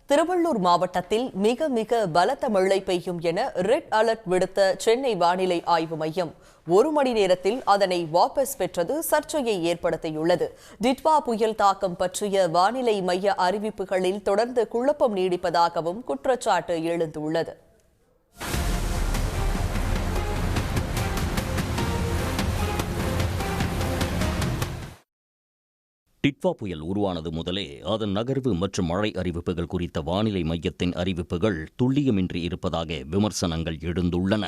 திருவள்ளூர் மாவட்டத்தில் மிக மிக பலத்த மழை பெய்யும் என ரெட் அலர்ட் விடுத்த சென்னை வானிலை ஆய்வு மையம் 1 மணி நேரத்தில் அதனை வாபஸ் பெற்றது சர்ச்சையை ஏற்படுத்தியுள்ளது. டிட்வா புயல் தாக்கம் பற்றிய வானிலை மைய அறிவிப்புகளில் தொடர்ந்து குழப்பம் நீடிப்பதாகவும் குற்றச்சாட்டு எழுந்துள்ளது. டிட்வா புயல் உருவானது முதலே அதன் நகர்வு மற்றும் மழை அறிவிப்புகள் குறித்த வானிலை மையத்தின் அறிவிப்புகள் துல்லியமின்றி இருப்பதாக விமர்சனங்கள் எழுந்துள்ளன.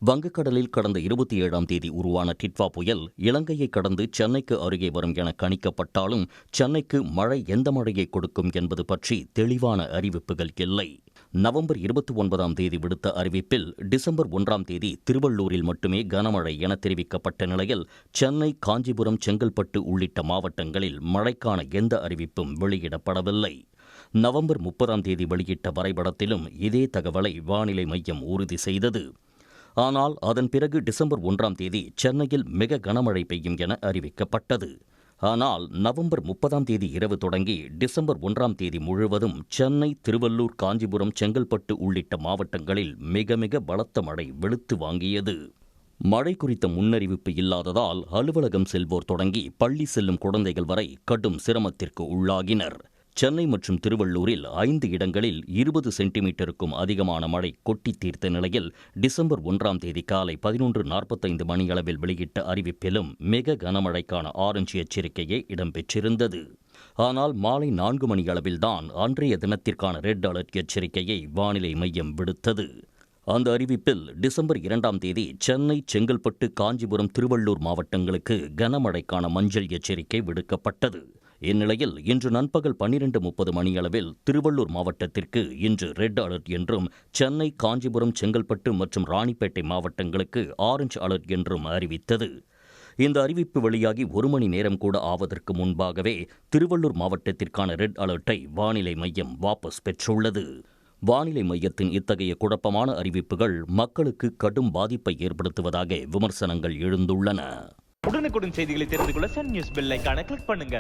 வங்கக்கடலில் கடந்த 27ஆம் தேதி உருவான டிட்வா புயல் இலங்கையை கடந்து சென்னைக்கு அருகே வரும் என கணிக்கப்பட்டாலும் சென்னைக்கு மழை எந்த மழையை கொடுக்கும் என்பது பற்றி தெளிவான அறிவிப்புகள் இல்லை. நவம்பர் 29ஆம் தேதி விடுத்த அறிவிப்பில் டிசம்பர் 1ஆம் தேதி திருவள்ளூரில் மட்டுமே கனமழை என தெரிவிக்கப்பட்ட நிலையில் சென்னை, காஞ்சிபுரம், செங்கல்பட்டு உள்ளிட்ட மாவட்டங்களில் மழைக்கான எந்த அறிவிப்பும் வெளியிடப்படவில்லை. நவம்பர் 30ஆம் தேதி வெளியிட்ட வரைபடத்திலும் இதே தகவலை வானிலை மையம் உறுதி செய்தது. ஆனால் அதன் பிறகு டிசம்பர் 1ஆம் தேதி சென்னையில் மிக கனமழை பெய்யும் என அறிவிக்கப்பட்டது. ஆனால் நவம்பர் 30ஆம் தேதி இரவு தொடங்கி டிசம்பர் 1ஆம் தேதி முழுவதும் சென்னை, திருவள்ளூர், காஞ்சிபுரம், செங்கல்பட்டு உள்ளிட்ட மாவட்டங்களில் மிக மிக பலத்த மழை வெளுத்து வாங்கியது. மழை குறித்த முன்னறிவிப்பு இல்லாததால் அலுவலகம் செல்வோர் தொடங்கி பள்ளி செல்லும் குழந்தைகள் வரை கடும் சிரமத்திற்கு உள்ளாகினர். சென்னை மற்றும் திருவள்ளூரில் 5 இடங்களில் 20 சென்டிமீட்டருக்கும் அதிகமான மழை கொட்டி தீர்த்த நிலையில் டிசம்பர் 1ஆம் தேதி காலை 11:45 மணியளவில் வெளியிட்ட அறிவிப்பிலும் மிக கனமழைக்கான ஆரஞ்சு எச்சரிக்கையே இடம்பெற்றிருந்தது. ஆனால் மாலை 4 மணியளவில்தான் அன்றைய தினத்திற்கான ரெட் அலர்ட் எச்சரிக்கையை வானிலை மையம் விடுத்தது. அந்த அறிவிப்பில் டிசம்பர் 2ஆம் தேதி சென்னை, செங்கல்பட்டு, காஞ்சிபுரம், திருவள்ளூர் மாவட்டங்களுக்கு கனமழைக்கான மஞ்சள் எச்சரிக்கை விடுக்கப்பட்டது. இந்நிலையில் இன்று நண்பகல் 12:30 மணியளவில் திருவள்ளூர் மாவட்டத்திற்கு இன்று ரெட் அலர்ட் என்றும், சென்னை, காஞ்சிபுரம், செங்கல்பட்டு மற்றும் ராணிப்பேட்டை மாவட்டங்களுக்கு ஆரஞ்சு அலர்ட் என்றும் அறிவித்தது. இந்த அறிவிப்பு வெளியாகி 1 மணி நேரம் கூட ஆவதற்கு முன்பாகவே திருவள்ளூர் மாவட்டத்திற்கான ரெட் அலர்ட்டை வானிலை மையம் வாபஸ் பெற்றுள்ளது. வானிலை மையத்தின் இத்தகைய குழப்பமான அறிவிப்புகள் மக்களுக்கு கடும் பாதிப்பை ஏற்படுத்துவதாக விமர்சனங்கள் எழுந்துள்ளன. உடனுக்குடன் செய்திகளை தெரிந்து கொள்ள சன் நியூஸ் பெல் ஐகானை கிளிக் பண்ணுங்க.